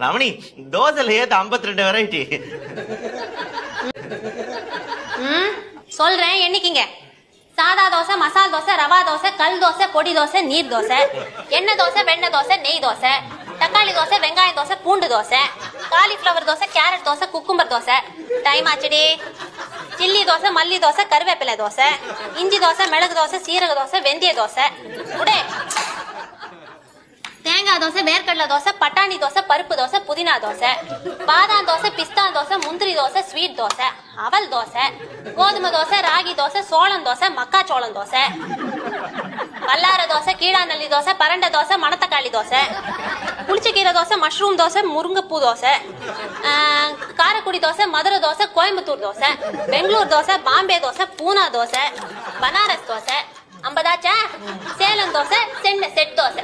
ரமணி, தோசைல ஏத்து 52 வெரைட்டி. சொல்றேன் எண்ணிக்கிங்க. சாதா தோசை, மசால் தோசை, ரவா தோசை, கல் தோசை, பொடி தோசை, நீர் தோசை, எண்ணெய் தோசை, வெண்ணெய் தோசை, நெய் தோசை, தக்காளி தோசை, வெங்காயம் தோசை, பூண்டு dosa, cauliflower dosa, carrot dosa, cucumber dosa. Time ஆச்சுடி. சில்லி தோசை, மல்லி தோசை, கருவேப்பிலை தோசை, இஞ்சி தோசை, மிளகு தோசை, சீரக தோசை, வெந்தய தோசை, உடே தேங்காய் தோசை, வேர்க்கடலை தோசை, பட்டாணி தோசை, பருப்பு தோசை, புதினா தோசை, பாதாம் தோசை, பிஸ்தா தோசை, முந்திரி தோசை, ஸ்வீட் தோசை, அவல் தோசை, கோதுமை தோசை, ராகி தோசை, சோளம் தோசை, மக்காச்சோளம் தோசை, வல்லார தோசை, கீழாநெல்லி தோசை, பரண்டை தோசை, மணத்தக்காளி தோசை, புளிச்சக்கீரை தோசை, மஷ்ரூம் தோசை, முருங்கைப்பூ தோசை, காரக்குடி தோசை, மதுரை தோசை, கோயம்புத்தூர் தோசை, பெங்களூர் தோசை, பாம்பே தோசை, பூனா தோசை, பனாரஸ் தோசை, 50 சேலம் தோசை, செட் தோசை.